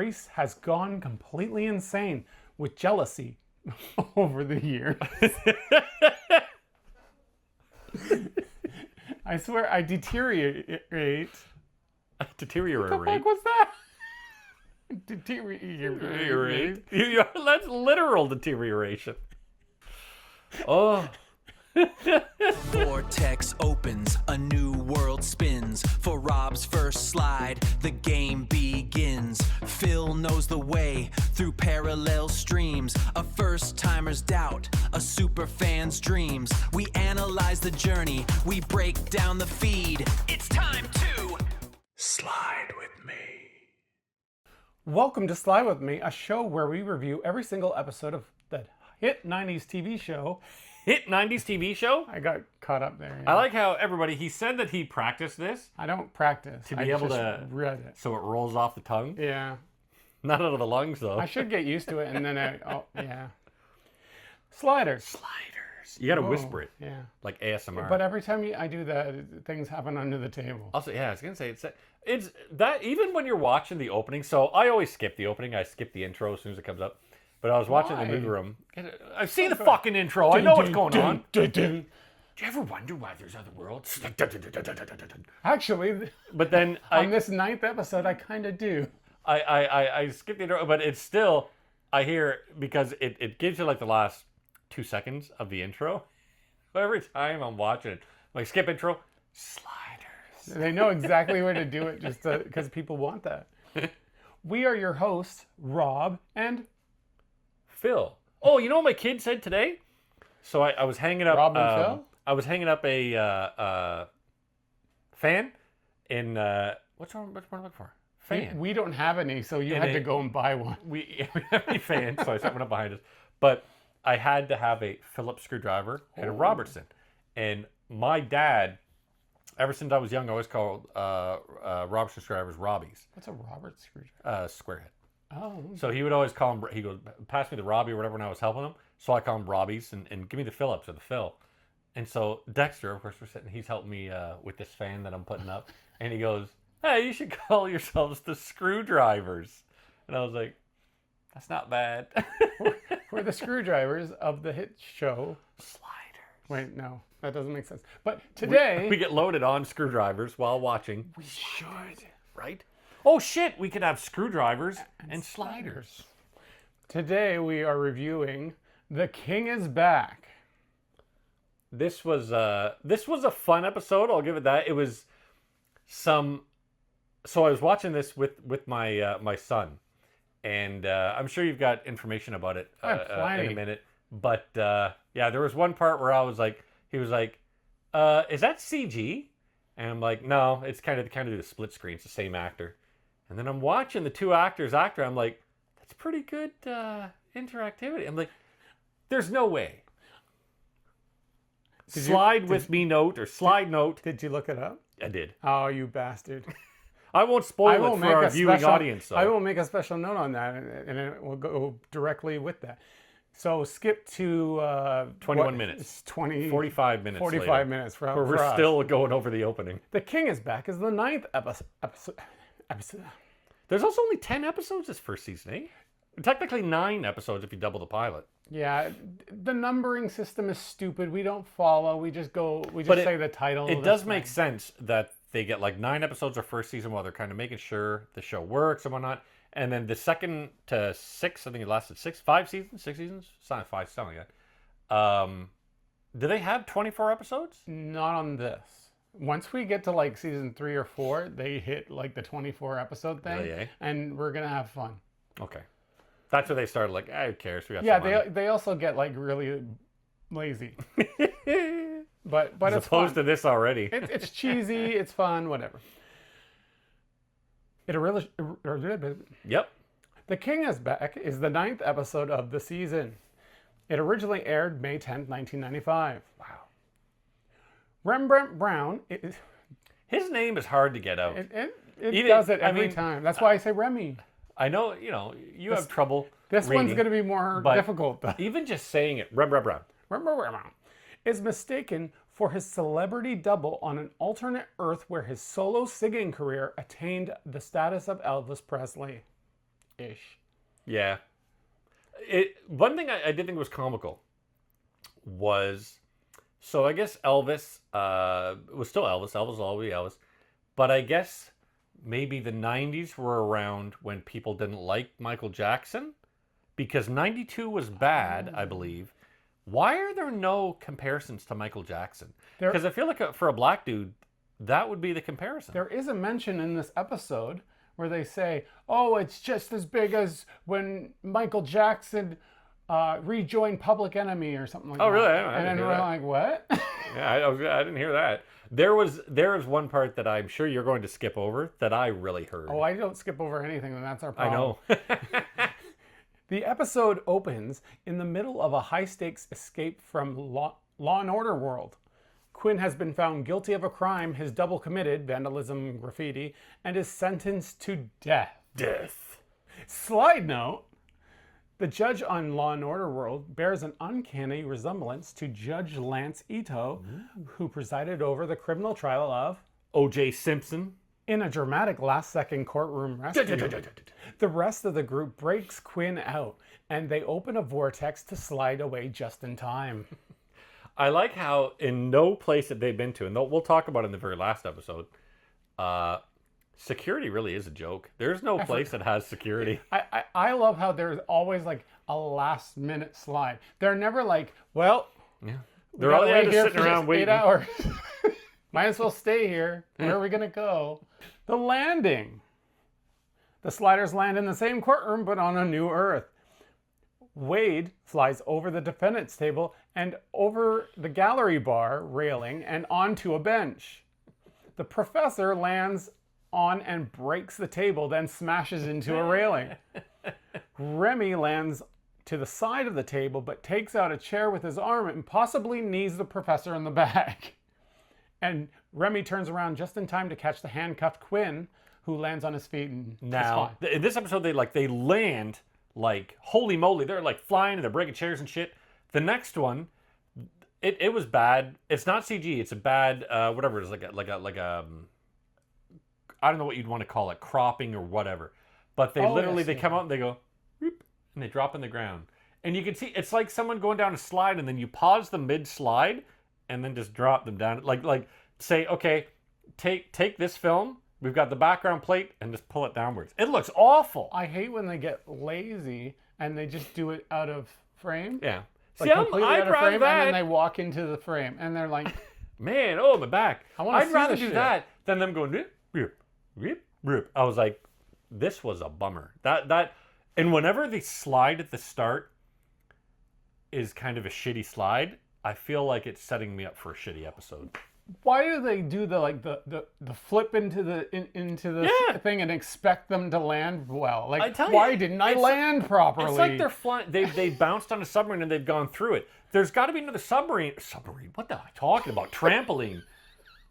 Grace has gone completely insane with jealousy over the years. I swear I deteriorate. Deteriorate. What the fuck was that? Deteriorate. That's literal deterioration. Oh. Vortex opens, a new world spins. For Rob's first slide, the game begins. Phil knows the way through parallel streams. A first-timer's doubt, a super fan's dreams. We analyze the journey, we break down the feed. It's time to slide with me. Welcome to Slide With Me, a show where we review every single episode of the hit 90s TV show. Hit 90s TV show? I got caught up there. I like how he said that he practiced this. I don't practice. To be able to read it. So it rolls off the tongue? Yeah. Not out of the lungs, though. I should get used to it, and then yeah. Sliders. You gotta whisper it. Yeah. Like ASMR. But every time I do that, things happen under the table. Also, yeah, I was gonna say, it's that even when you're watching the opening, so I always skip the opening. I skip the intro as soon as it comes up. But I was watching the movie room. I've seen the fucking intro. I know what's going on. Do you ever wonder why there's other worlds? Actually, but then on this 9th episode, I kind of do. I skipped the intro, but it's still, I hear, because it gives you like the last 2 seconds of the intro. Every time I'm watching it, like skip intro, sliders. They know exactly where to do it just because people want that. We are your hosts, Rob and Phil. Oh, you know what my kid said today? So I was hanging up. Rob and Phil? I was hanging up a fan in what's one I'm looking for? Fan. We don't have any, so you had to go and buy one. We have a fan, so I set one up behind us. But I had to have a Phillips screwdriver and a Robertson. And my dad, ever since I was young, I always called Robertson screwdrivers Robbies. What's a Robert screwdriver? Square head. Oh. So he would always call him, he goes, pass me the Robbie or whatever when I was helping him. So I call him Robbies and give me the Phillips or the Phil. And so Dexter, of course, he's helping me with this fan that I'm putting up. And he goes, hey, you should call yourselves the Screwdrivers. And I was like, that's not bad. We're the screwdrivers of the hit show. Sliders. Wait, no, that doesn't make sense. But today... We get loaded on screwdrivers while watching. We should. Right? Oh shit, we could have screwdrivers and sliders. Today we are reviewing The King is Back. This was a fun episode, I'll give it that. It was so I was watching this with my my son, and I'm sure you've got information about it in a minute. But yeah, there was one part where I was like, he was like, is that CG? And I'm like, no, it's kind of do the split screen. It's the same actor. And then I'm watching the two actors actor. I'm like, that's pretty good interactivity. I'm like, there's no way. Slide me note. Did you look it up? I did. Oh, you bastard. I won't spoil it for our viewing audience, though. I will make a special note on that, and it will go directly with that. So skip to 21 minutes. 45 minutes 45 later, minutes for where we're us. still going over the opening. The King is Back is the 9th episode. There's also only 10 episodes this first season, eh? Technically 9 episodes if you double the pilot. Yeah, the numbering system is stupid. We don't follow. We just say the title. It does make sense that they get like 9 episodes of first season while they're kind of making sure the show works and whatnot. And then the second to 6, I think it lasted 6 seasons. It's not 5, something like that. Do they have 24 episodes? Not on this. Once we get to like season 3 or 4, they hit like the 24 episode thing, Really, eh? and we're gonna have fun. Okay, that's where they started. Like, who cares? We got some money. They also get like really lazy. but as it's opposed fun. to this already. It's cheesy. It's fun. Whatever. Yep. The King is Back is the 9th episode of the season. It originally aired May 10th, 1995. Wow. Rembrandt Brown. His name is hard to get out. It does it every time. That's why I say Remy. I know, you have trouble This reading, one's going to be more difficult, though. Even just saying it, Rembrandt Brown. Rembrandt Brown is mistaken for his celebrity double on an alternate Earth where his solo singing career attained the status of Elvis Presley. ish. Yeah. One thing I did think was comical was, so I guess Elvis was still Elvis. Elvis will always be Elvis. But I guess maybe the 90s were around when people didn't like Michael Jackson, because 92 was bad, I believe. Why are there no comparisons to Michael Jackson? Because I feel like for a black dude, that would be the comparison. There is a mention in this episode where they say, oh, it's just as big as when Michael Jackson rejoined Public Enemy or something like that. Oh, really? And then we're like, what? Yeah, I didn't hear that. There is one part that I'm sure you're going to skip over that I really heard. Oh, I don't skip over anything, and that's our problem. I know. The episode opens in the middle of a high-stakes escape from Law and Order world. Quinn has been found guilty of a crime his double committed, vandalism, graffiti, and is sentenced to death. Slide note, the judge on Law and Order world bears an uncanny resemblance to Judge Lance Ito, who presided over the criminal trial of O.J. Simpson. In a dramatic last-second courtroom rescue, the rest of the group breaks Quinn out, and they open a vortex to slide away just in time. I like how in no place that they've been to, and we'll talk about it in the very last episode, security really is a joke. There's no place that has security. I love how there's always like a last-minute slide. They're never like, well, Yeah. we They're gotta all wait just here sitting for around just waiting. 8 hours. Might as well stay here. Where are we going to go? The landing. The sliders land in the same courtroom, but on a new Earth. Wade flies over the defendant's table and over the gallery bar railing and onto a bench. The professor lands on and breaks the table, then smashes into a railing. Remy lands to the side of the table, but takes out a chair with his arm and possibly knees the professor in the back. And Remy turns around just in time to catch the handcuffed Quinn, who lands on his feet and Now, in this episode, they land like, holy moly, they're like flying and they're breaking chairs and shit. The next one, it was bad. It's not CG. It's a bad whatever it is, like a I don't know what you'd want to call it, cropping or whatever. But they they come out and they go, whoop, and they drop in the ground. And you can see it's like someone going down a slide, and then you pause the mid slide and then just drop them down. Like say, okay, take this film. We've got the background plate, and just pull it downwards. It looks awful. I hate when they get lazy and they just do it out of frame. Yeah. Like See, completely I'd out of rather frame, that. and then they walk into the frame, and they're like, Man, oh, my back. wanna see I'd rather this do shit. that than them going, rip, rip, rip, rip. I was like, this was a bummer. And whenever the slide at the start is kind of a shitty slide, I feel like it's setting me up for a shitty episode. why do they do the flip into the Yeah. thing and expect them to land well? Like, I tell why you, didn't I it's- land properly? It's like they're flying. They bounced on a submarine and they've gone through it. There's got to be another submarine. Submarine? What the hell am I talking about? Trampoline.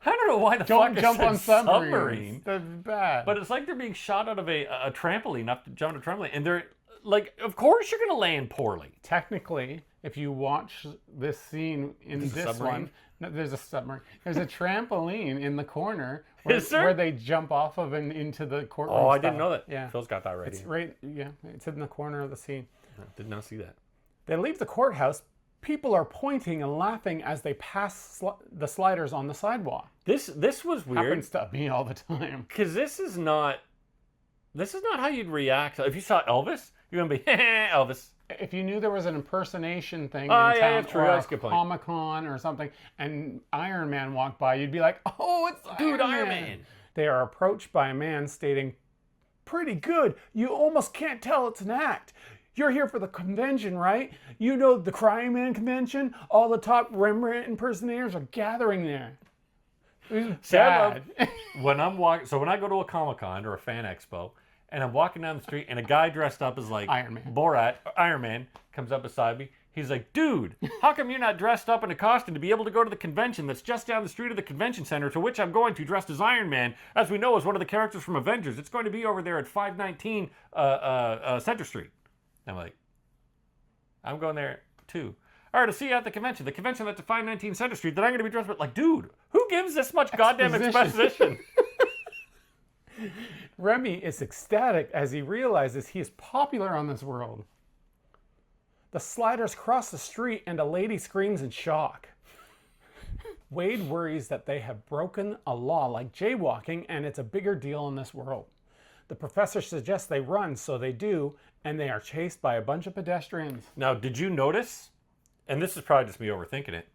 I don't know why the Don't fuck jump I on said submarines. They're bad. But it's like they're being shot out of a trampoline up to jump a trampoline, and they're like, of course you're gonna land poorly. technically, if you watch this scene in There's a this submarine? one, no, there's a submarine. There's a trampoline in the corner Is there? where they jump off of and into the courtroom. Oh, I style. didn't know that. Yeah, Phil's got that right. it's right. Yeah, it's in the corner of the scene. Did not see that. They leave the courthouse. People are pointing and laughing as they pass the sliders on the sidewalk. This was weird Happens to me all the time. because this is not how you'd react if you saw Elvis. You're gonna be Elvis. If you knew there was an impersonation thing Oh, in yeah, town that's true. or That's a a good point. Comic-Con or something, and Iron Man walked by, you'd be like, "Oh, it's Dude, Iron Iron Man." Man. They are approached by a man stating, "Pretty good. You almost can't tell it's an act. You're here for the convention, right? You know the Crying Man convention? All the top Rembrandt impersonators are gathering there." It was See, I love- bad. when I'm walking, so when I go to a Comic-Con or a fan expo, and I'm walking down the street, and a guy dressed up as like Iron Man. Borat, Iron Man, comes up beside me. He's like, "Dude, how come you're not dressed up in a costume to be able to go to the convention that's just down the street of the convention center, to which I'm going to, dressed as Iron Man, as we know is one of the characters from Avengers. It's going to be over there at 519 Center Street." I'm like, "I'm going there too." "All right, I'll see you at the convention. The convention that's at 519 Center Street that I'm going to be dressed with." Like, dude, who gives this much goddamn Exposition. exposition? Remy is ecstatic as he realizes he is popular on this world. The sliders cross the street and a lady screams in shock. Wade worries that they have broken a law like jaywalking and it's a bigger deal in this world. The professor suggests they run, so they do, and they are chased by a bunch of pedestrians. Now, did you notice, and this is probably just me overthinking it,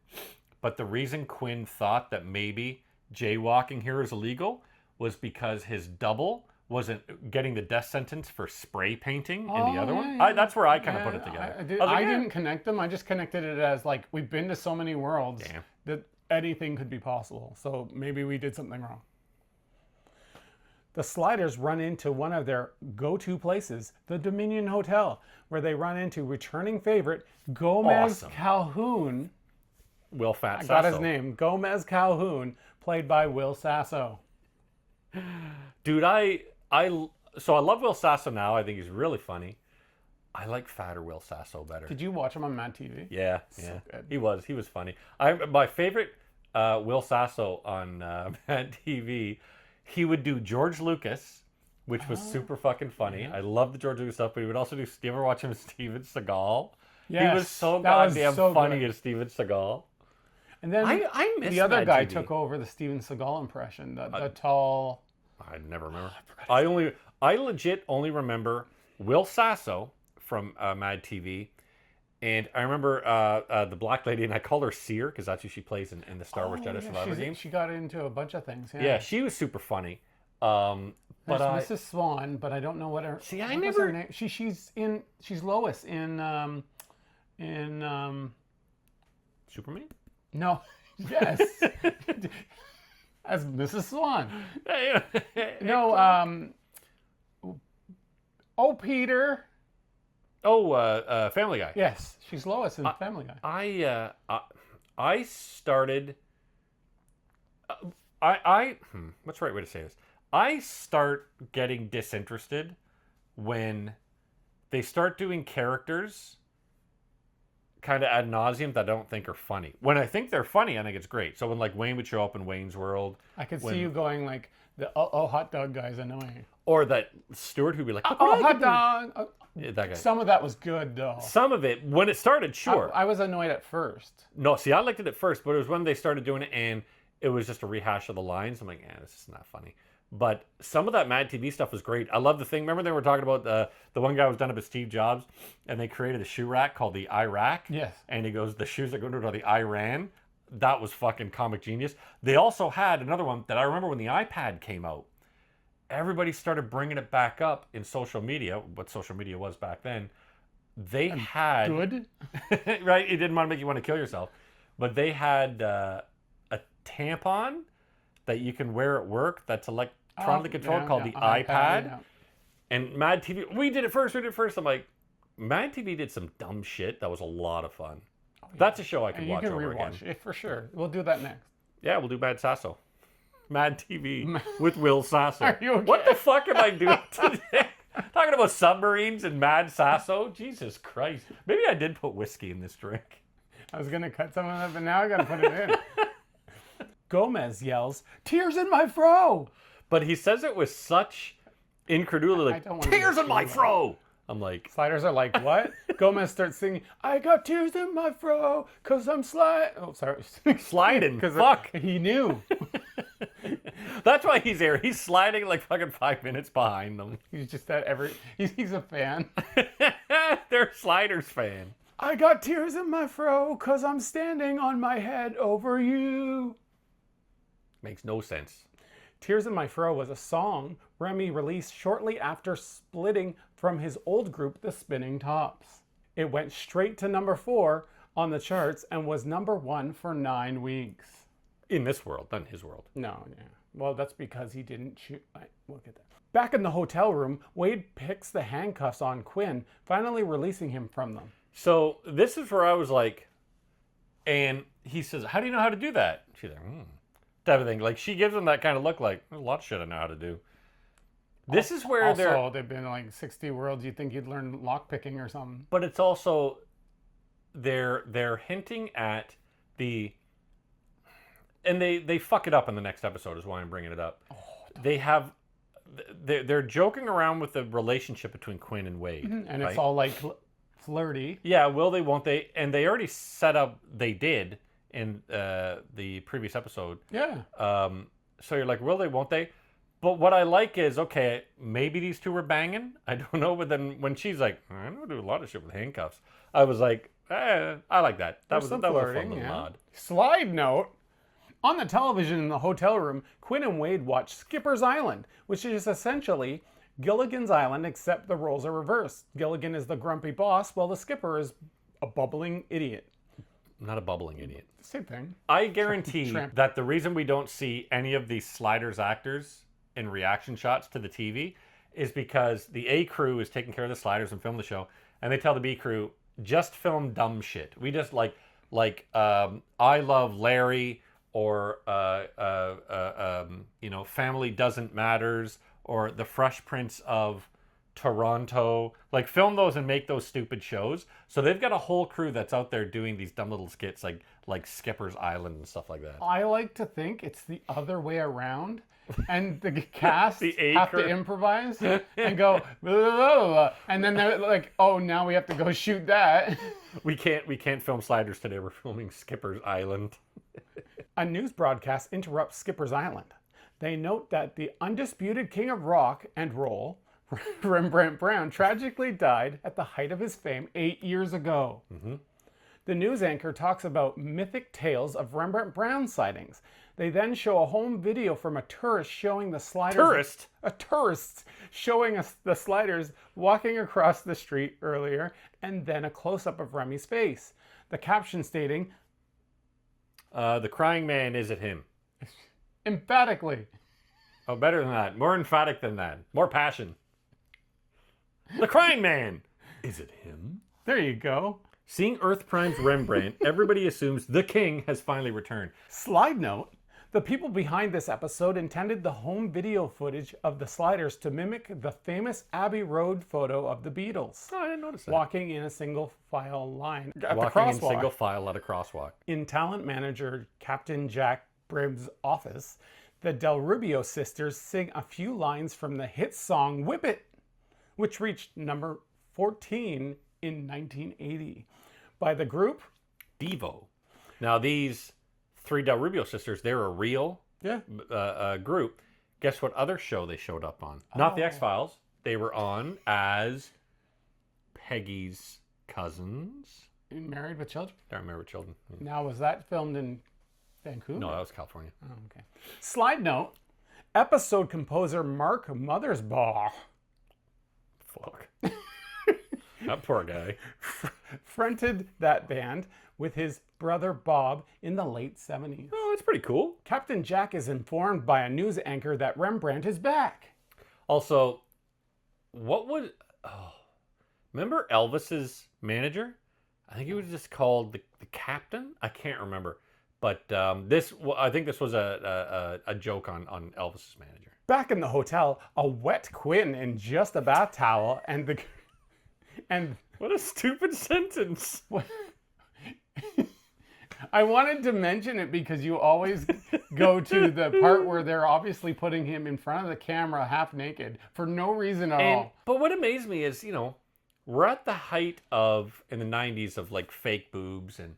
but the reason Quinn thought that maybe jaywalking here is illegal was because his double wasn't getting the death sentence for spray painting in the other one. That's where I kind of put it together. I didn't connect them. I just connected it as like, we've been to so many worlds that anything could be possible. So maybe we did something wrong. The sliders run into one of their go-to places, the Dominion Hotel, where they run into returning favorite Gomez Calhoun. Will Fat I Sasso. got his name. Gomez Calhoun, played by Will Sasso. Dude, so I love Will Sasso now. I think he's really funny. I like fatter Will Sasso better. Did you watch him on Mad TV? Yeah, So good. He was funny. My favorite Will Sasso on Mad TV, he would do George Lucas, which was super fucking funny. Yeah. I love the George Lucas stuff, but he would also do, you ever watch him as Steven Seagal? Yes, he was so goddamn funny good. as Steven Seagal. And then I miss the other Mad guy TV. took over the Steven Seagal impression, the tall... I never remember. I legit only remember Will Sasso from Mad TV, and I remember the black lady, and I call her Seer because that's who she plays in the Star Wars Jedi Survivor game. She got into a bunch of things. Yeah, she was super funny. But Mrs. Swan, but I don't know what her. See, I what was never. her name? She's Lois in Superman. No, yes, as Mrs. Swan. No, Peter. Oh, Family Guy. Yes, she's Lois in Family Guy. I started. What's the right way to say this? I start getting disinterested when they start doing characters kind of ad nauseum that I don't think are funny. When I think they're funny, I think it's great. So when like Wayne would show up in Wayne's World, I could see you going like the hot dog guy's annoying, or that Stewart who'd be like, hot dog. Yeah, that guy. Some of that was good though. Some of it, when it started, sure. I was annoyed at first. No, see, I liked it at first, but it was when they started doing it and it was just a rehash of the lines. I'm like, this is not funny. But some of that Mad TV stuff was great. I love the thing. Remember they were talking about the one guy was done up as Steve Jobs, and they created a shoe rack called the Iraq. Yes. And he goes, the shoes that go into the Iran. That was fucking comic genius. They also had another one that I remember when the iPad came out. Everybody started bringing it back up in social media, what social media was back then. They had... Good? Right? It didn't want to make you want to kill yourself. But they had a tampon that you can wear at work that's electronically controlled called the iPad. Yeah. And Mad TV, we did it first. I'm like, Mad TV did some dumb shit that was a lot of fun. Oh, yeah. That's a show I could watch over again. You can rewatch it for sure. We'll do that next. Yeah, we'll do Mad Sasso. Mad TV with Will Sasso. Are you okay? What the fuck am I doing today? Talking about submarines and Mad Sasso? Jesus Christ. Maybe I did put whiskey in this drink. I was going to cut some of that, but now I got to put it in. Gomez yells, "Tears in my fro!" But he says it with such incredulity, like, tears in my fro! I'm like... Sliders are like, what? Gomez starts singing, "I got tears in my fro, cause I'm sliding. Fuck. He knew. That's why he's there. He's sliding like fucking 5 minutes behind them. He's just he's a fan. They're Sliders fan. "I got tears in my fro, cause I'm standing on my head over you." Makes no sense. Tears in My Fro was a song Remy released shortly after splitting from his old group, the Spinning Tops. It went straight to number 4 on the charts and was number 1 for 9 weeks. In this world, not in his world. No, yeah. Well, that's because he didn't shoot. We'll get that. Back in the hotel room, Wade picks the handcuffs on Quinn, finally releasing him from them. So this is where I was like, and he says, "How do you know how to do that?" She's like, type of thing. Like, she gives him that kind of look like, there's a lot of shit I know how to do. This is where they've been like 60 worlds. You'd think you'd learn lockpicking or something. But it's also, they're hinting at the, and they fuck it up in the next episode is why I'm bringing it up. They have they're joking around with the relationship between Quinn and Wade. And it's right? all like flirty. Yeah, will they, won't they? And they already set up, they did in the previous episode. Yeah. So you're like, will they, won't they? But what I like is, okay, maybe these two were banging. I don't know. But then when she's like, I don't do a lot of shit with handcuffs, I was like, I like that. That was a fun little nod. Slide note. On the television in the hotel room, Quinn and Wade watch Skipper's Island, which is essentially Gilligan's Island, except the roles are reversed. Gilligan is the grumpy boss, while the skipper is a bubbling idiot. Not a bubbling idiot. Same thing. I guarantee that the reason we don't see any of these Sliders actors in reaction shots to the TV is because the A crew is taking care of the Sliders and film the show, and they tell the B crew, just film dumb shit. We just like I Love Larry, or Family Doesn't Matters, or The Fresh Prince of Toronto. Like, film those and make those stupid shows. So they've got a whole crew that's out there doing these dumb little skits like Skipper's Island and stuff like that. I like to think it's the other way around. And the cast The A have crew. to improvise and go, blah, blah, blah, blah. And then they're like, oh, now we have to go shoot that. We can't film Sliders today. We're filming Skipper's Island. A news broadcast interrupts Skipper's Island. They note that the undisputed king of rock and roll, Rembrandt Brown, tragically died at the height of his fame 8 years ago. Mm-hmm. The news anchor talks about mythic tales of Rembrandt Brown sightings. They then show a home video from a tourist showing the Sliders. Tourist? A tourist showing us the Sliders walking across the street earlier, and then a close-up of Remy's face. The caption stating, The crying man, is it him? emphatically, Oh, better than that. More emphatic than that. More passion. The crying man, is it him? there you go. Seeing Earth Prime's Rembrandt, everybody assumes the king has finally returned. Slide note, the people behind this episode intended the home video footage of the Sliders to mimic the famous Abbey Road photo of the Beatles, Oh, I didn't notice that. walking in a single file line at Walking the in crosswalk. single file at a crosswalk. In talent manager Captain Jack Bribb's office, the Del Rubio sisters sing a few lines from the hit song Whip It, which reached number 14 in 1980. By the group Devo. Now, these three Del Rubio sisters, they're a real group. Guess what other show they showed up on? Not the X-Files. They were on as Peggy's cousins. Married with Children. They're Married with Children. Now, was that filmed in Vancouver? No, that was California. Oh, okay. Slide note, episode composer Mark Mothersbaugh Fuck. That poor guy. fronted that band with his brother Bob in the late 70s. Oh, that's pretty cool. Captain Jack is informed by a news anchor that Rembrandt is back. Also, what was... Oh, remember Elvis's manager? I think he was just called the captain. I can't remember. But I think this was a joke on Elvis's manager. Back in the hotel, a wet Quinn in just a bath towel and What a stupid sentence. I wanted to mention it because you always go to the part where they're obviously putting him in front of the camera half naked for no reason at all. But what amazed me is, we're at the height of, in the 90s, of like fake boobs and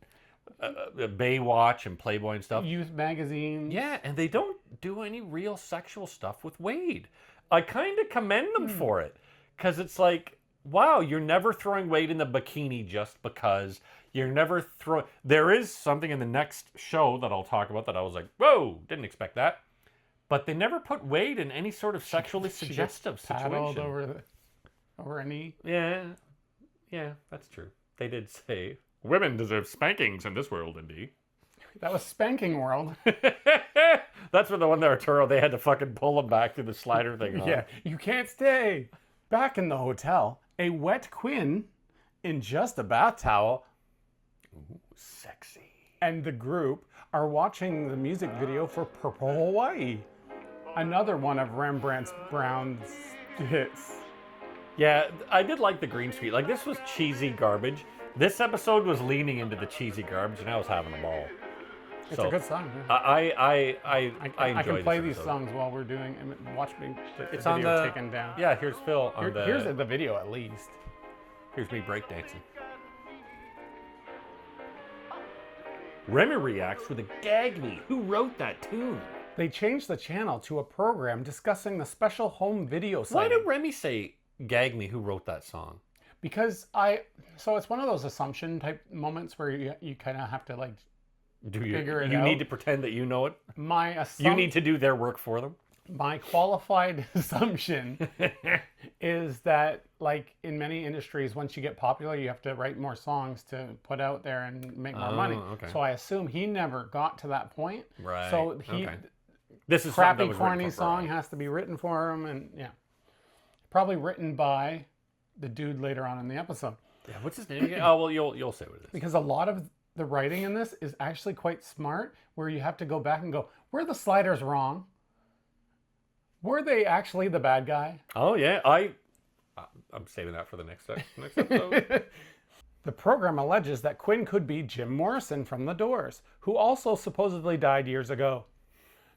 Baywatch and Playboy and stuff. Youth magazine. Yeah, and they don't do any real sexual stuff with Wade. I kind of commend them for it. Because it's like, wow, you're never throwing Wade in the bikini just because. You're never throwing... There is something in the next show that I'll talk about that I was like, whoa, didn't expect that. But they never put Wade in any sort of sexually suggestive Paddled situation. over a knee. Yeah, that's true. They did say, women deserve spankings in this world, indeed. That was Spanking World. That's where the one that Arturo, they had to fucking pull him back through the slider thing. Yeah, you can't stay. Back in the hotel, a wet Quinn in just a bath towel Ooh, sexy. and the group are watching the music video for Purple Hawaii, another one of Rembrandt Brown's hits. Yeah, I did like the green screen. Like, this was cheesy garbage. This episode was leaning into the cheesy garbage, and I was having a ball. It's a good song. Yeah. I I enjoy can play this these episode. songs while we're doing. Watch me. It's the on video the taken down. Yeah, here's Phil on Here's the video at least. Here's me breakdancing. Remy reacts with a gag me. Who wrote that tune? They changed the channel to a program discussing the special home video Why sighting. did Remy say gag me? Who wrote that song? Because so it's one of those assumption type moments where you kind of have to like Do you figure it you out. need to pretend that you know it? You need to do their work for them. My qualified assumption is that, like in many industries, once you get popular, you have to write more songs to put out there and make more money. Okay. So I assume he never got to that point. Right. So This is something that crappy, was corny written for song her. has to be written for him, and probably written by the dude later on in the episode. Yeah, what's his name again? Oh well, you'll say what it is. Because a lot of the writing in this is actually quite smart, where you have to go back and go, were the sliders wrong? Were they actually the bad guy? Oh yeah, I'm saving that for the next episode. The program alleges that Quinn could be Jim Morrison from The Doors, who also supposedly died years ago.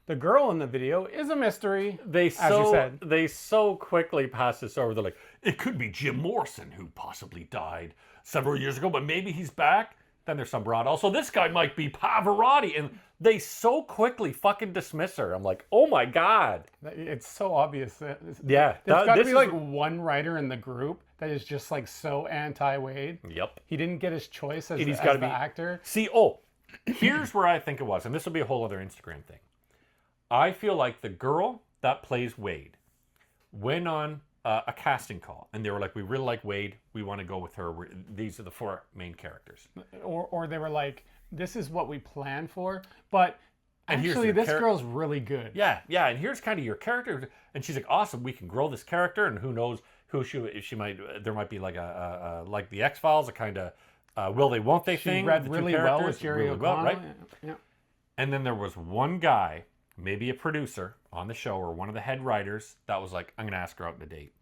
The girl in the video is a mystery, as you said. They so quickly pass this over. They're like, it could be Jim Morrison who possibly died several years ago, but maybe he's back. Then there's some broad. Also, this guy might be Pavarotti, and they so quickly fucking dismiss her. I'm like, oh my god. It's so obvious. Yeah, There's got to be like one writer in the group that is just like so anti-Wade. Yep. He didn't get his choice as He's the gotta be actor. See, here's where I think it was, and this will be a whole other Instagram thing. I feel like the girl that plays Wade went on a casting call, and they were like, we really like Wade. We want to go with her. These are the 4 main characters. Or they were like, this is what we planned for, but And here's actually your this girl's really good. Yeah, and here's kind of your character. And she's like, awesome, we can grow this she and who knows who she might, there might be like like the X-Files, a kind of will they, won't they thing. She read the two really well with characters, Jerry really well, O'Connell. right? Yeah. And then there was one guy, maybe a producer on the show or one of the head writers, that was like, I'm going to ask her out on a date.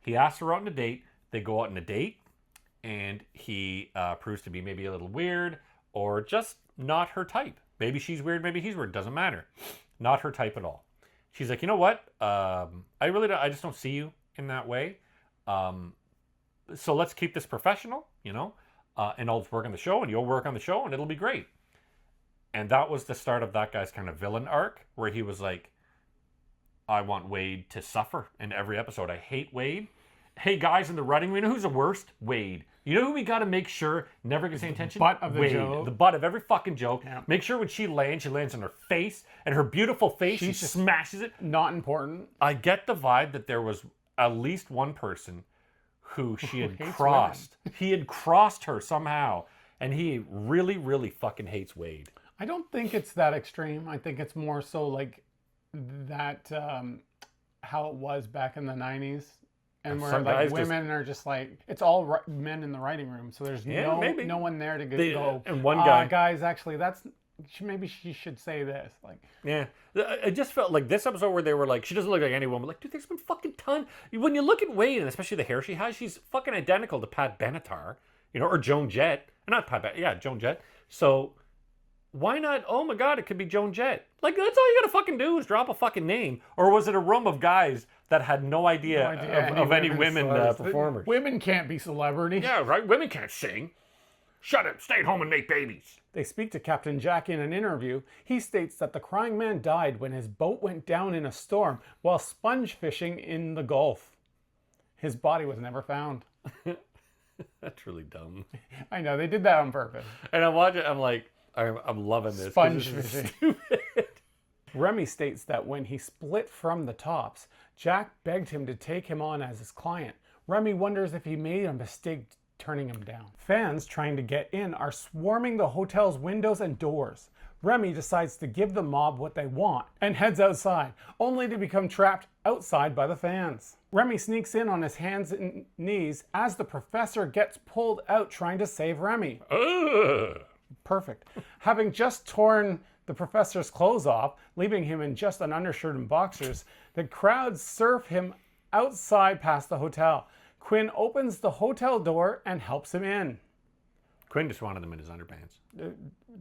He asked her out on a date. They go out on a date, and he proves to be maybe a little weird or just not her type. Maybe she's weird, maybe he's weird. Doesn't matter. Not her type at all. She's like, you know what? I just don't see you in that way. So let's keep this professional, and I'll work on the show, and you'll work on the show, and it'll be great. And that was the start of that guy's kind of villain arc, where he was like, I want Wade to suffer in every episode. I hate Wade. Hey, guys in the writing room, you know who's the worst? Wade. You know who we got to make sure never gets any attention? Butt of the Wade. joke. The butt of every fucking joke. Yeah. Make sure when she lands on her face, and her beautiful face, she just smashes it. Not important. I get the vibe that there was at least one person who she had hates crossed. He had crossed her somehow, and he really, really fucking hates Wade. I don't think it's that extreme. I think it's more so like that, how it was back in the 90s. And where some like guys women are just like, it's all men in the writing room. So there's no one there to go, and one guy, guys, actually, maybe she should say this. Like, yeah, it just felt like this episode where they were like, she doesn't look like any woman. Like, dude, there's been fucking ton. When you look at Wade, and especially the hair she has, she's fucking identical to Pat Benatar, or Joan Jett. Not Pat Benatar, yeah, Joan Jett. So why not? Oh my God, it could be Joan Jett. Like, that's all you gotta fucking do is drop a fucking name. Or was it a room of guys that had no idea of any women performers? Women can't be celebrities. Yeah, right. Women can't sing. Shut up. Stay at home and make babies. They speak to Captain Jack in an interview. He states that the crying man died when his boat went down in a storm while sponge fishing in the Gulf. His body was never found. That's really dumb. I know, they did that on purpose. And I'm watching, I'm like, I'm loving this. Sponge This is fishing. stupid. Remy states that when he split from the Tops, Jack begged him to take him on as his client. Remy wonders if he made a mistake turning him down. Fans trying to get in are swarming the hotel's windows and doors. Remy decides to give the mob what they want and heads outside, only to become trapped outside by the fans. Remy sneaks in on his hands and knees as the professor gets pulled out trying to save Remy. Perfect. Having just torn the professor's clothes off, leaving him in just an undershirt and boxers, the crowd surf him outside past the hotel. Quinn opens the hotel door and helps him in. Quinn just wanted him in his underpants.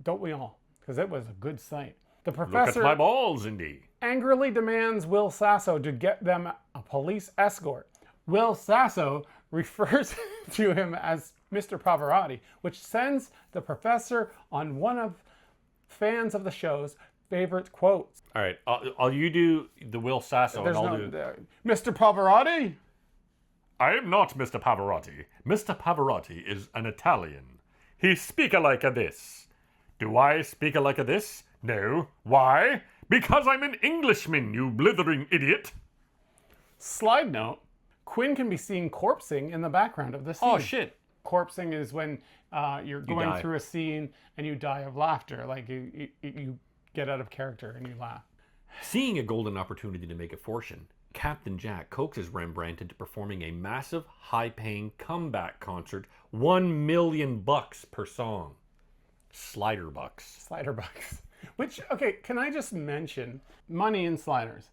Don't we all? because it was a good sight. The Look at professor my balls, indeed. angrily demands Will Sasso to get them a police escort. Will Sasso refers to him as Mr. Pavarotti, which sends the professor on one of fans of the show's favorite quotes. All right, I'll you do the Will Sasso, and I'll do... Mr. Pavarotti? I am not Mr. Pavarotti. Mr. Pavarotti is an Italian. He speak like this. Do I speak like this? No. Why? Because I'm an Englishman, you blithering idiot. Slide note, Quinn can be seen corpsing in the background of the scene. Oh, shit. Corpsing is when you're going die. through a scene and you die of laughter. Like you get out of character and you laugh. Seeing a golden opportunity to make a fortune, Captain Jack coaxes Rembrandt into performing a massive, high-paying comeback concert, $1 million per song. Slider bucks. Slider bucks. Which, okay, can I just mention money in sliders?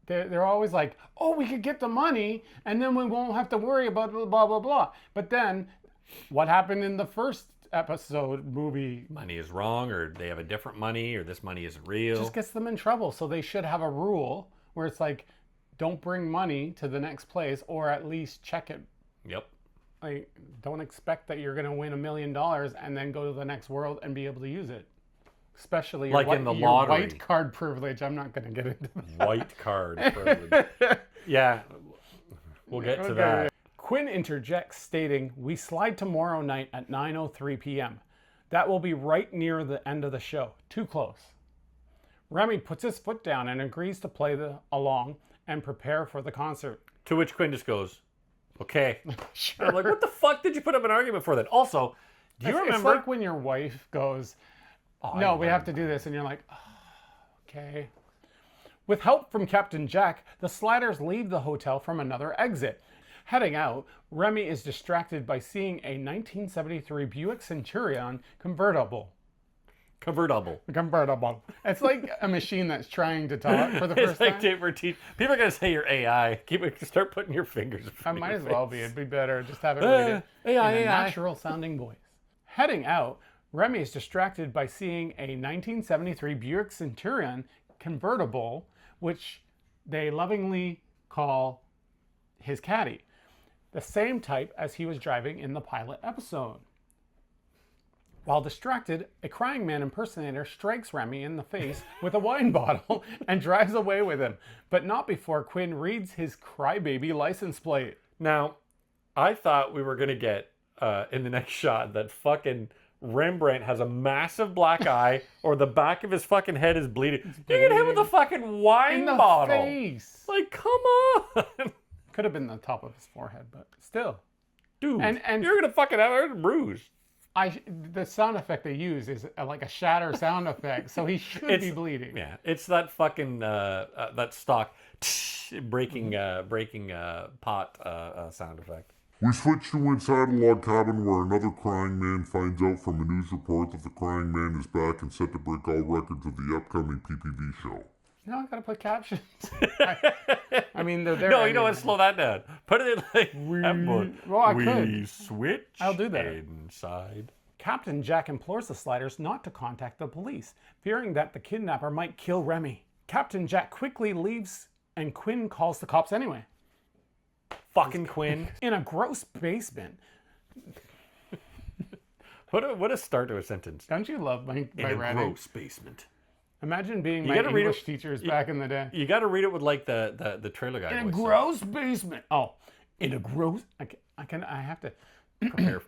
They're always like, oh, we could get the money and then we won't have to worry about blah, blah, blah. But then what happened in the first episode movie? Money is wrong, or they have a different money, or this money isn't real. Just gets them in trouble. So they should have a rule where it's like, don't bring money to the next place, or at least check it. Yep. Like, don't expect that you're going to win $1 million and then go to the next world and be able to use it. Especially Like in the lottery. white card privilege. I'm not going to get into that. White card privilege. Yeah, we'll get to that. Quinn interjects stating, we slide tomorrow night at 9:03 p.m. That will be right near the end of the show. Too close. Remy puts his foot down and agrees to play along and prepare for the concert. To which Quinn just goes, okay. Sure. I'm like, what the fuck did you put up an argument for then? Also, do you remember? It's like when your wife goes, no, we have to do this. And you're like, oh, okay. With help from Captain Jack, the sliders leave the hotel from another exit. Heading out, Remy is distracted by seeing a 1973 Buick Centurion convertible. Convertible. It's like a machine that's trying to talk for the first It's like time. Taper teeth. People are going to say you're AI. Start putting your fingers in I front of might your as well face. be. It'd be better. Just have it read it AI, in a AI. natural sounding voice. Heading out, Remy is distracted by seeing a 1973 Buick Centurion convertible, which they lovingly call his caddy. The same type as he was driving in the pilot episode. While distracted, a crying man impersonator strikes Remy in the face with a wine bottle and drives away with him, but not before Quinn reads his crybaby license plate. Now, I thought we were going to get, in the next shot, that fucking Rembrandt has a massive black eye, or the back of his fucking head is bleeding. You get hit with a fucking wine In the bottle. face. Like, come on. Could have been the top of his forehead, but still. Dude, And- you're going to fucking have a bruise. The sound effect they use is like a shatter sound effect, so he should be bleeding. Yeah, it's that fucking, that stock breaking pot sound effect. We switch to inside a log cabin where another crying man finds out from a news report that the crying man is back and set to break all records of the upcoming PPV show. No, I gotta put captions. I mean, they're there. No, you know what? Slow that down. Put it in like I could. We switch. I'll do that. Inside. Captain Jack implores the sliders not to contact the police, fearing that the kidnapper might kill Remy. Captain Jack quickly leaves and Quinn calls the cops anyway. Fucking Quinn. In a gross basement. What a start to a sentence. Don't you love my In a writing? gross basement. Imagine being my gotta read English it- teachers back in the day. You got to read it with like the trailer guy In a voice. gross basement. Oh, in a gross. I have to.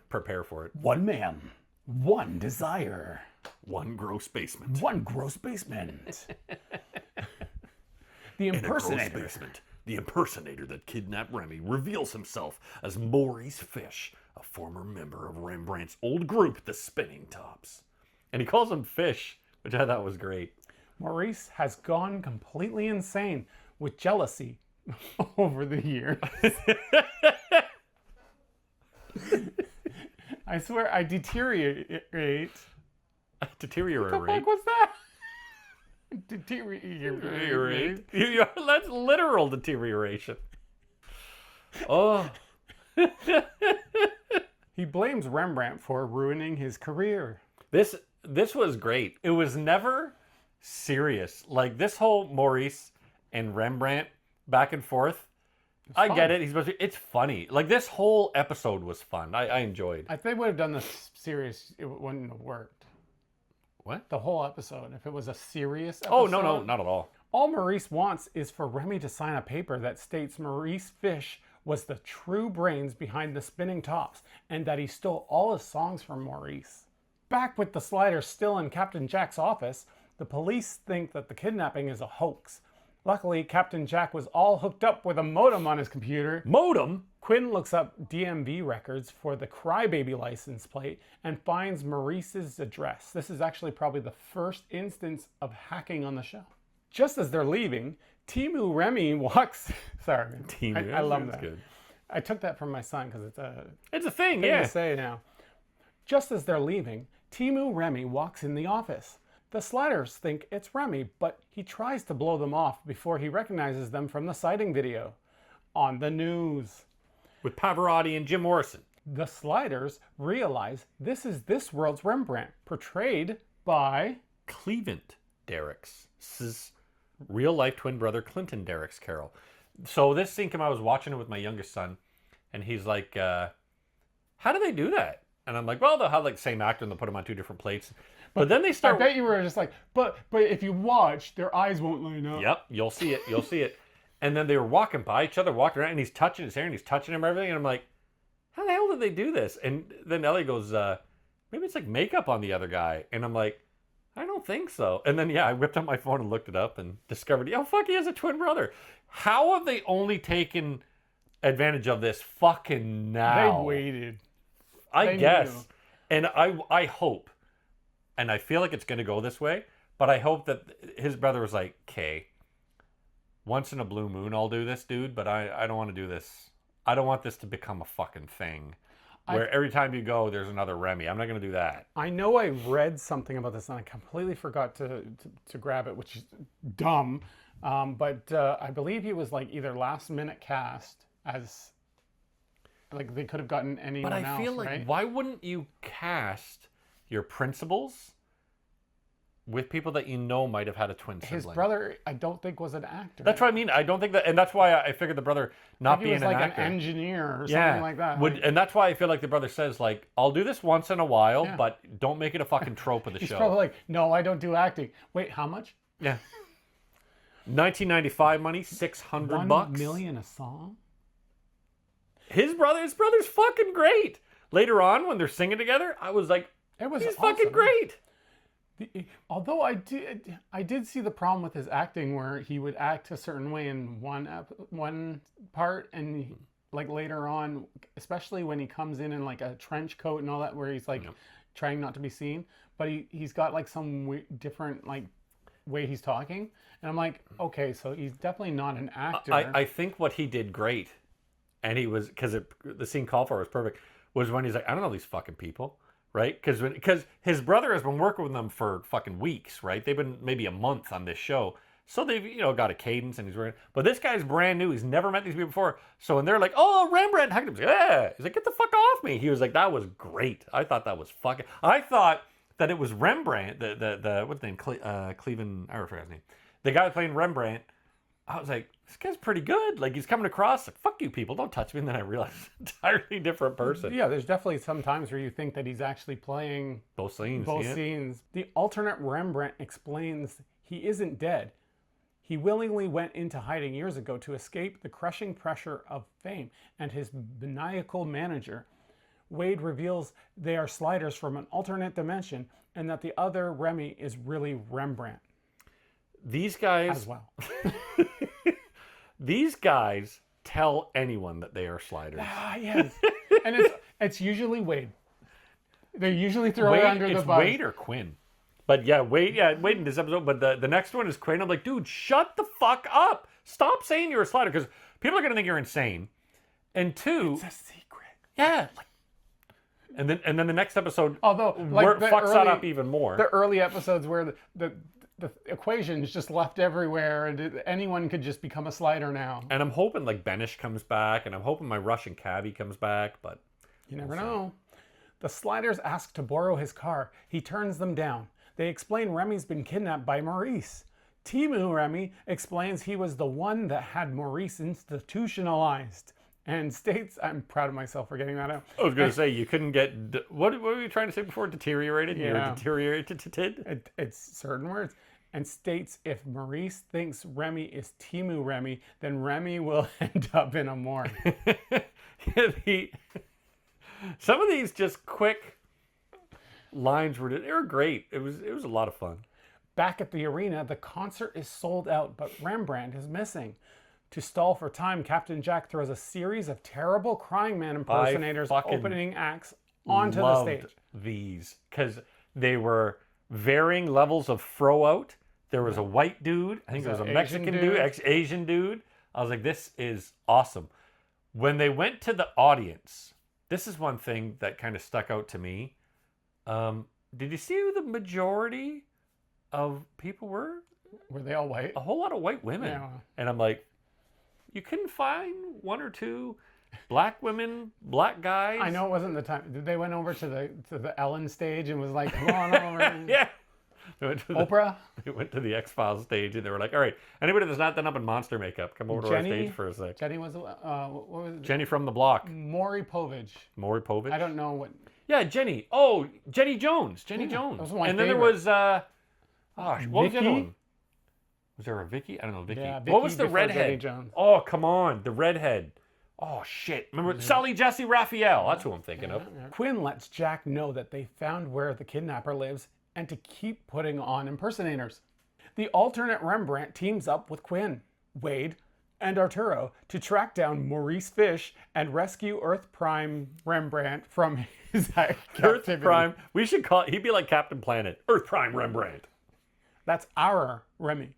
Prepare for it. One man, one desire. One gross basement. One gross basement. The In a gross impersonator. basement, the impersonator that kidnapped Remy reveals himself as Maurice Fish, a former member of Rembrandt's old group, the Spinning Tops. And he calls him Fish, which I thought was great. Maurice has gone completely insane with jealousy over the years. I swear I deteriorate. Deteriorate. What the fuck was that? Deteriorate. That's literal deterioration. Oh. He blames Rembrandt for ruining his career. This this was great. It was never serious. Like this whole Maurice and Rembrandt back and forth. I get it. He's supposed to. It's funny. Like this whole episode was fun. I enjoyed. If they would have done this serious, it wouldn't have worked. What? The whole episode. If it was a serious episode. Oh no, not at all. All Maurice wants is for Remy to sign a paper that states Maurice Fish was the true brains behind the spinning tops and that he stole all his songs from Maurice. Back with the Sliders still in Captain Jack's office, the police think that the kidnapping is a hoax. Luckily, Captain Jack was all hooked up with a modem on his computer. Modem? Quinn looks up DMV records for the Crybaby license plate and finds Maurice's address. This is actually probably the first instance of hacking on the show. Just as they're leaving, Timu Remy walks... Sorry, man. Timu, I love that's that. good. I took that from my son because It's a thing, thing yeah. to say now. Just as they're leaving, Timu Remy walks in the office. The Sliders think it's Remy, but he tries to blow them off before he recognizes them from the sighting video. On the news. With Pavarotti and Jim Morrison. The Sliders realize this is this world's Rembrandt, portrayed by... Cleveland Derrick's real-life twin brother, Clinton Derrick's Carol. So this scene came out, I was watching it with my youngest son, and he's like, how do they do that? And I'm like, well, they'll have like the same actor and they'll put them on two different plates. But then they I start... bet you were just like, but if you watch, their eyes won't line up. Yep, you'll see it. And then they were walking by each other, walking around, and he's touching his hair and he's touching him and everything. And I'm like, how the hell did they do this? And then Ellie goes, maybe it's like makeup on the other guy. And I'm like, I don't think so. And then, I whipped up my phone and looked it up and discovered, fuck, he has a twin brother. How have they only taken advantage of this fucking now? They waited. I They guess. knew. And I hope, and I feel like it's going to go this way, but I hope that his brother was like, okay, once in a blue moon I'll do this, dude, but I don't want to do this. I don't want this to become a fucking thing where every time you go, there's another Remy. I'm not going to do that. I know I read something about this and I completely forgot to grab it, which is dumb. But I believe he was like either last minute cast as like they could have gotten anyone But I else, feel like, right? why wouldn't you cast your principals with people that you know might have had a twin sibling? His brother, I don't think was an actor. That's what I mean. I don't think that, and that's why I figured the brother not he being was an like actor. an engineer or something like that. And that's why I feel like the brother says, like, I'll do this once in a while, Yeah. but don't make it a fucking trope of the He's show. probably like, no, I don't do acting. Wait, how much? Yeah. 1995 money, $600. $1 million a song? His brother's fucking great. Later on, when they're singing together, I was like, It was he's awesome. fucking great. Although I did see the problem with his acting where he would act a certain way in one part and like later on, especially when he comes in like a trench coat and all that, where he's like trying not to be seen, but he's got like some different like way he's talking, and I'm like, okay, so he's definitely not an actor. I think what he did great, and he was, because the scene called for was perfect, was when he's like, I don't know these fucking people. Right? Because his brother has been working with them for fucking weeks, right? They've been maybe a month on this show. So they've, got a cadence and he's working. But this guy's brand new. He's never met these people before. So when they're like, oh, Rembrandt, he's like, yeah. He's like, get the fuck off me. He was like, that was great. I thought that was fucking... I thought that it was Rembrandt, what's his name? Cleveland, I forgot his name. The guy playing Rembrandt. I was like, this guy's pretty good. Like, he's coming across like, fuck you people, don't touch me. And then I realized it's an entirely different person. Yeah, there's definitely some times where you think that he's actually playing Both scenes. both yeah. scenes. The alternate Rembrandt explains he isn't dead. He willingly went into hiding years ago to escape the crushing pressure of fame and his maniacal manager. Wade reveals they are Sliders from an alternate dimension and that the other Remy is really Rembrandt These guys... as well. These guys tell anyone that they are Sliders. Ah, yes. And it's usually Wade. They usually throw it under the it's bus. Wade or Quinn. But Wade in this episode. But the next one is Quinn. I'm like, dude, shut the fuck up. Stop saying you're a Slider, because people are going to think you're insane. And two... It's a secret. Yeah. And then the next episode Although, like the fucks that early- up even more. The early episodes where the equations just left everywhere and anyone could just become a Slider now. And I'm hoping like Benish comes back, and I'm hoping my Russian cabbie comes back, but... You never know. The Sliders ask to borrow his car. He turns them down. They explain Remy's been kidnapped by Maurice. Timu Remy explains he was the one that had Maurice institutionalized and states, I'm proud of myself for getting that out. I was going to say, you couldn't get, what were you trying to say before? Deteriorated? Yeah. You're deteriorated? It's certain words. And states if Maurice thinks Remy is Timu Remy, then Remy will end up in a morgue. Some of these just quick lines they were great. It was a lot of fun. Back at the arena, the concert is sold out, but Rembrandt is missing. To stall for time, Captain Jack throws a series of terrible Crying Man impersonators opening acts onto the stage. These, because they were varying levels of throw out. There was a white dude. I think there was a Mexican dude, Asian dude. I was like, this is awesome. When they went to the audience, this is one thing that kind of stuck out to me. Did you see who the majority of people were? Were they all white? A whole lot of white women. Yeah. And I'm like, you couldn't find one or two black women, black guys? I know it wasn't the time. They went over to the Ellen stage and was like, come on over. Yeah. They went to Oprah? They went to the X-Files stage and they were like, all right, anybody that's not done up in monster makeup, come over to our stage for a sec. Jenny was, what was it? Jenny from the block. Maury Povich. Maury Povich? I don't know what. Yeah, Jenny. Oh, Jenny Jones. Jenny Jones. That was my and then favorite. there was, what was the other Vicky? one? Was there a Vicky? I don't know, Vicky. Yeah, What was Vicky the before Jenny redhead? Jones. Oh, come on. The redhead. Oh, shit. Remember Sally Jesse Raphael. That's who I'm thinking of. Quinn lets Jack know that they found where the kidnapper lives and to keep putting on impersonators. The alternate Rembrandt teams up with Quinn, Wade, and Arturo to track down Maurice Fish and rescue Earth Prime Rembrandt from his captivity. Earth Prime. We should call it, he'd be like Captain Planet. Earth Prime Rembrandt. That's our Remy.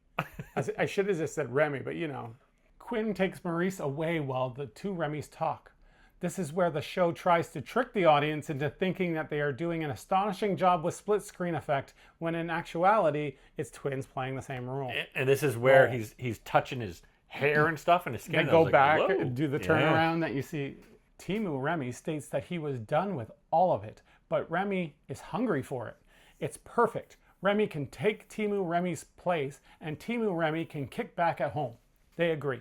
I should have just said Remy, but you know. Quinn takes Maurice away while the two Remys talk. This is where the show tries to trick the audience into thinking that they are doing an astonishing job with split screen effect, when in actuality, it's twins playing the same role. And this is where he's touching his hair and stuff and his skin. They go back Whoa. and do the turnaround that you see. Timu Remy states that he was done with all of it, but Remy is hungry for it. It's perfect. Remy can take Timu Remy's place, and Timu Remy can kick back at home. They agree.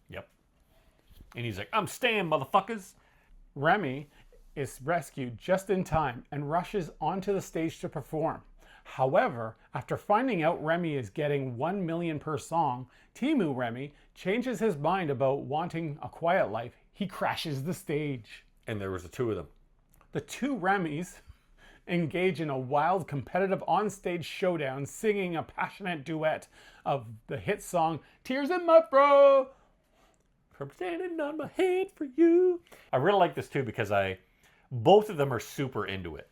Yep. And he's like, I'm staying, motherfuckers. Remy is rescued just in time and rushes onto the stage to perform. However, after finding out Remy is getting 1 million per song, Timu Remy changes his mind about wanting a quiet life. He crashes the stage. And there was the two of them. The two Remys engage in a wild competitive onstage showdown, singing a passionate duet of the hit song Tears in My Fro. From standing on my head for you. I really like this too because both of them are super into it.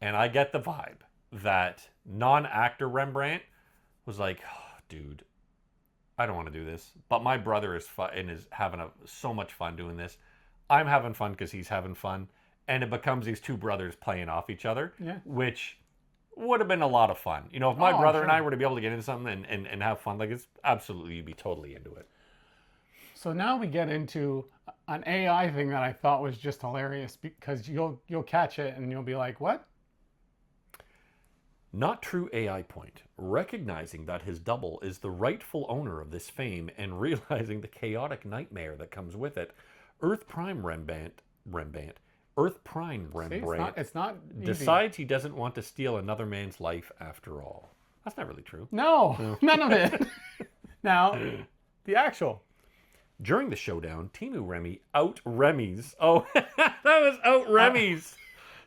And I get the vibe that non-actor Rembrandt was like, oh, dude, I don't want to do this. But my brother is fun and is having so much fun doing this. I'm having fun because he's having fun. And it becomes these two brothers playing off each other, which would have been a lot of fun. You know, if my brother and I were to be able to get into something and have fun, like it's absolutely, you'd be totally into it. So now we get into an AI thing that I thought was just hilarious, because you'll catch it and you'll be like, what? Not true AI point. Recognizing that his double is the rightful owner of this fame and realizing the chaotic nightmare that comes with it, Earth Prime Rembrandt It's not easy. decides he doesn't want to steal another man's life after all. That's not really true. No, none of it. Now, the actual. During the showdown, Timu Remy out-Remys. Oh, that was out-Remys.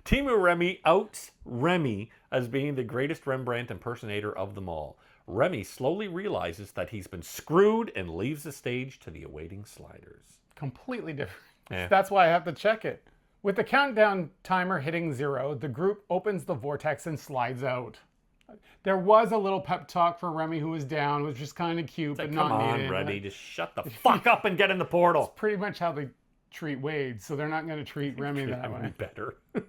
Timu Remy outs Remy as being the greatest Rembrandt impersonator of them all. Remy slowly realizes that he's been screwed and leaves the stage to the awaiting Sliders. Completely different. Yeah. That's why I have to check it. With the countdown timer hitting 0, the group opens the vortex and slides out. There was a little pep talk for Remy, who was down, which was kind of cute, but not Come on, needed. Remy, just shut the fuck up and get in the portal. Pretty much how they treat Wade, so they're not going to treat Remy that way. Better. Do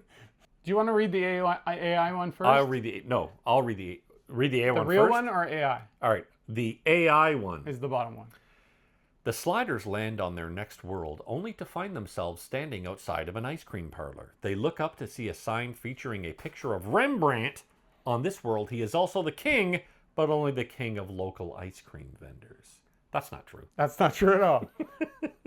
you want to read the AI one first? I'll read the AI the one real first. one or AI? All right, the AI one. Is the bottom one. The sliders land on their next world only to find themselves standing outside of an ice cream parlor. They look up to see a sign featuring a picture of Rembrandt. On this world, he is also the king, but only the king of local ice cream vendors. That's not true. That's not true at all.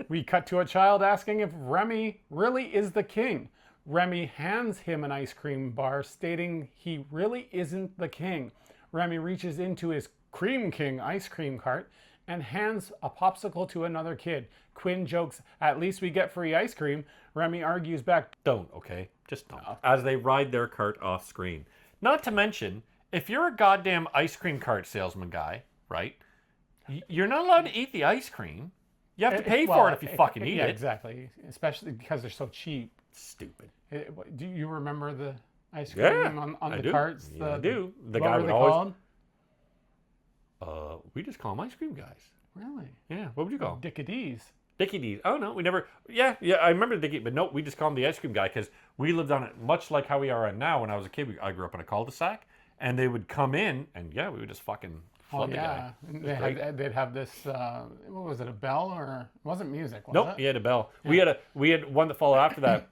We cut to a child asking if Remy really is the king. Remy hands him an ice cream bar, stating he really isn't the king. Remy reaches into his Cream King ice cream cart and hands a popsicle to another kid. Quinn jokes, "At least we get free ice cream." Remy argues back, Don't, okay? Just don't. As they ride their cart off screen. Not to mention, if you're a goddamn ice cream cart salesman guy, right? You're not allowed to eat the ice cream. You have to pay for it if you fucking eat yeah, it. exactly. Especially because they're so cheap. Stupid. Do you remember the ice cream Yeah, on I the do. carts? Yeah, I do. The what guy were would they always. called? We just call them ice cream guys. Really? Yeah. What would you call them? Dickie D's. Dickie D's. Oh no, we never. Yeah. I remember Dickie, but no, we just call him the ice cream guy because we lived on it much like how we are now. When I was a kid, I grew up in a cul-de-sac, and they would come in, and yeah, we would just fucking flood the guy. And they'd have this. What was it? A bell or it wasn't music? Was Nope, it? he had a bell. Yeah. We had one that followed after that.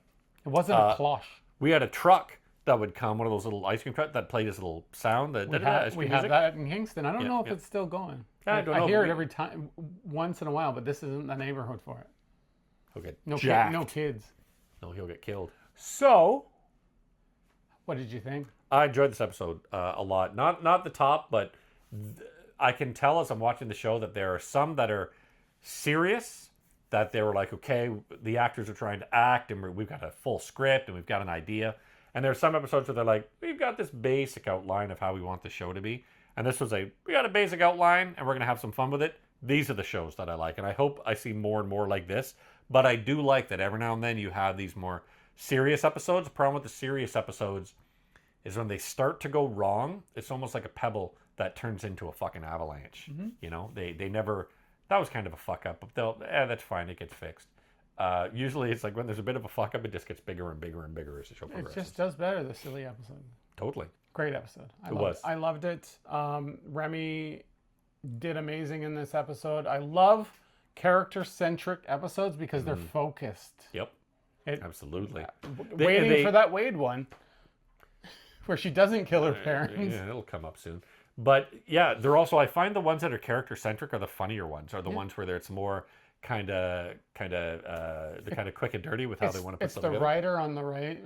It wasn't a cloche. We had a truck that would come, one of those little ice cream trucks that played this little sound. That We have that in Kingston. I don't know if yeah. it's still going. Yeah, I don't know, hear but it every time, once in a while, but this isn't the neighborhood for it. He'll get No, jacked. no kids. No, he'll get killed. So, what did you think? I enjoyed this episode a lot. Not the top, but I can tell as I'm watching the show that there are some that are serious, that they were like, okay, the actors are trying to act, and we've got a full script, and we've got an idea. And there are some episodes where they're like, we've got this basic outline of how we want the show to be. And this was we got a basic outline, and we're going to have some fun with it. These are the shows that I like, and I hope I see more and more like this. But I do like that every now and then you have these more serious episodes. The problem with the serious episodes is when they start to go wrong, it's almost like a pebble that turns into a fucking avalanche. Mm-hmm. You know, they never, that was kind of a fuck up, but that's fine, it gets fixed. Usually it's like when there's a bit of a fuck up, it just gets bigger and bigger and bigger as the show It progresses. just does better, the silly episode. Totally. Great episode. I loved it. Remy did amazing in this episode. I love character-centric episodes because they're focused. Yep. Absolutely. Waiting for that Wade one where she doesn't kill her parents. Yeah, it'll come up soon. But yeah, they're also, I find the ones that are character-centric are the funnier ones, are the ones where it's more kind of quick and dirty with how they want to put It's something the together. writer on the right,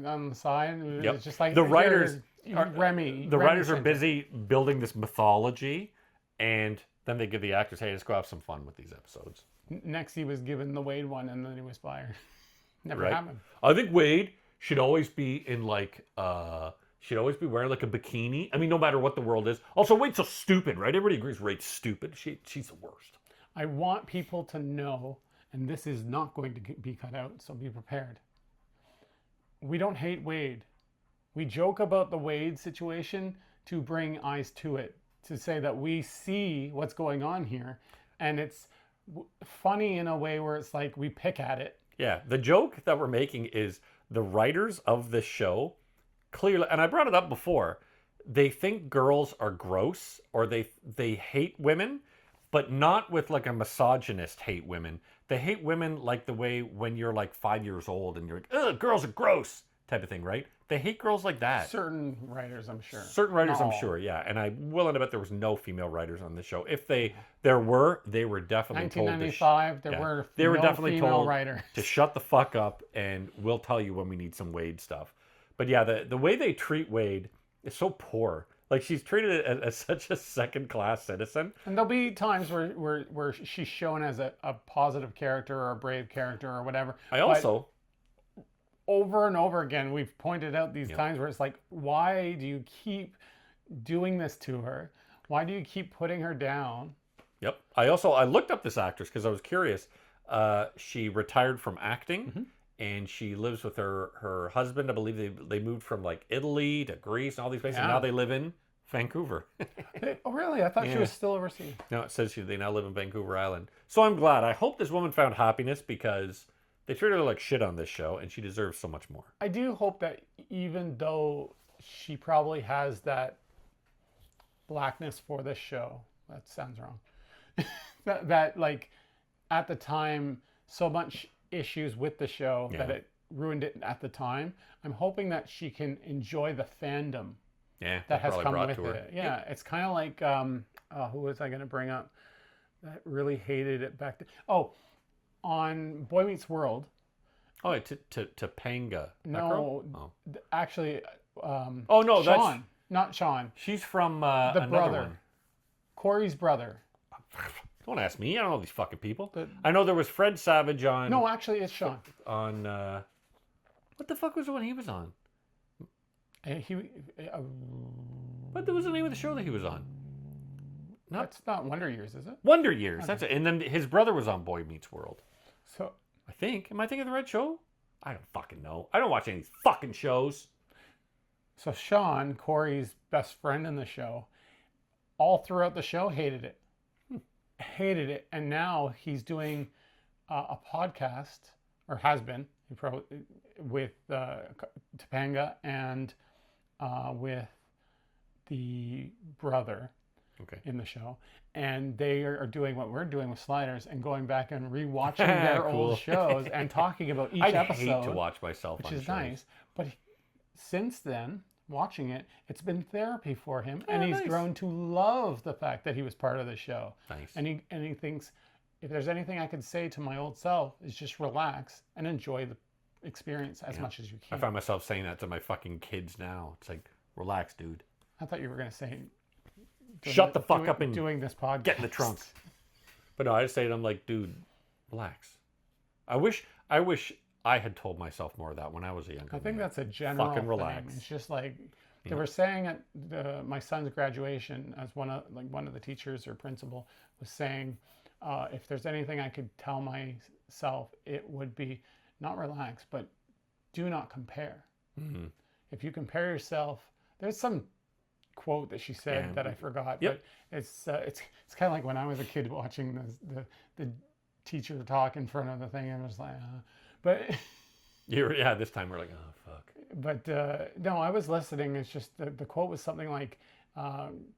on the side. Yep. It's just like The writers Remy. The writers are Remy-centric. busy building this mythology, and then they give the actors, hey, let's go have some fun with these episodes. Next, he was given the Wade one, and then he was fired. Never Right? happened. I think Wade should always be in should always be wearing like a bikini. I mean, no matter what the world is. Also, Wade's so stupid, right? Everybody agrees Wade's stupid. She's the worst. I want people to know, and this is not going to be cut out, so be prepared. We don't hate Wade. We joke about the Wade situation to bring eyes to it, to say that we see what's going on here, and it's funny in a way where it's like we pick at it. Yeah, the joke that we're making is the writers of this show clearly, and I brought it up before, they think girls are gross, or they hate women, but not with like a misogynist hate women. They hate women like the way when you're like 5 years old and you're like, ugh, girls are gross type of thing, right? They hate girls like that. Certain writers, I'm sure. Certain writers, Not I'm all. sure, yeah. And I'm willing to bet there was no female writers on this show. If there were, they were definitely told to 1995, there were definitely female told writers. to shut the fuck up, and we'll tell you when we need some Wade stuff. But yeah, the way they treat Wade is so poor. Like, she's treated as such a second-class citizen. And there'll be times where she's shown as a positive character or a brave character or whatever. I also... Over and over again, we've pointed out these times where it's like, why do you keep doing this to her? Why do you keep putting her down? Yep. I looked up this actress because I was curious. She retired from acting, and she lives with her husband. I believe they moved from like Italy to Greece and all these places. Yeah. Now they live in Vancouver. Oh, really? I thought she was still overseas. No, it says they now live in Vancouver Island. So I'm glad. I hope this woman found happiness because they treated her like shit on this show, and she deserves so much more. I do hope that even though she probably has that blackness for this show, that sounds wrong, that like at the time so much issues with the show that it ruined it at the time. I'm hoping that she can enjoy the fandom that has come with it. Yeah, it's kind of like who was I going to bring up that really hated it back then? Oh, on Boy Meets World. Oh, Topanga. No, actually. Oh no, Sean, that's not Sean. she's from The another brother, one. Corey's brother. Don't ask me. I don't know these fucking people. I know there was Fred Savage on. No, actually, it's Sean. On what the fuck was the one he was on? What was the name of the show that he was on? That's not Wonder Years, is it? Wonder Years. That's it. And then his brother was on Boy Meets World. So I think. Am I thinking of the right show? I don't fucking know. I don't watch any of these fucking shows. So Sean, Corey's best friend in the show, all throughout the show hated it. Hated it. And now he's doing a podcast, or has been, with Topanga and with the brother in the show. And they are doing what we're doing with Sliders and going back and rewatching their old shows and talking about each episode. I hate to watch myself which on is shows. Nice. But since then, watching it, it's been therapy for him, and he's grown to love the fact that he was part of the show. Nice. And he thinks, if there's anything I could say to my old self, is just relax and enjoy the experience as much as you can. I find myself saying that to my fucking kids now. It's like, relax, dude. I thought you were going to say, Shut the fuck up and doing this podcast. get in the trunk. But no, I just say to them like, dude, relax. I wish I had told myself more of that when I was a younger I think man. that's a general Fucking thing. relax. It's just like they were saying at my son's graduation, as one of the teachers or principal was saying, if there's anything I could tell myself, it would be not relax, but do not compare. Mm-hmm. If you compare yourself, there's some quote that she said that I forgot, but it's kind of like when I was a kid watching the teacher talk in front of the thing, and I was like, but this time we're like, oh fuck. But no, I was listening. It's just the quote was something like,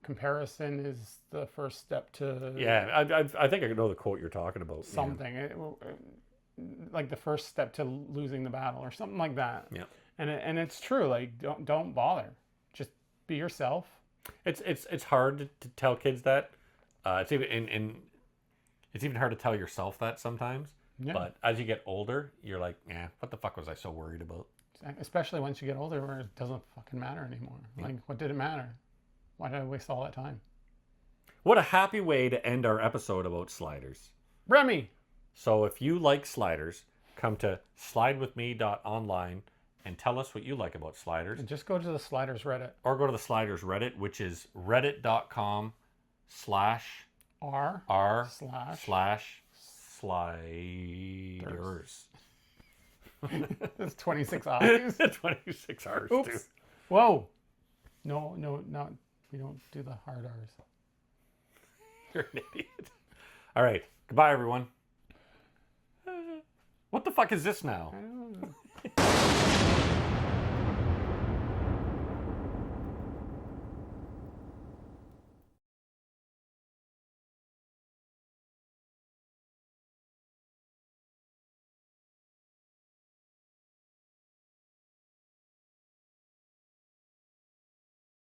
comparison is the first step to I think I know the quote you're talking about. Something like the first step to losing the battle or something like that. Yeah. And it's true. Like don't bother. Just be yourself. It's hard to tell kids that. It's even hard to tell yourself that sometimes. Yeah. But as you get older, you're like, what the fuck was I so worried about? Especially once you get older, where it doesn't fucking matter anymore. Yeah. Like, what did it matter? Why did I waste all that time? What a happy way to end our episode about sliders. Remy! So if you like sliders, come to slidewithme.online and tell us what you like about sliders. And just go to the Sliders Reddit. Or go to the Sliders Reddit, which is reddit.com/r/sliders. That's 26 hours. 26 hours, Oops. too. Whoa. No, we don't do the hard R's. You're an idiot. All right. Goodbye, everyone. What the fuck is this now? I don't know.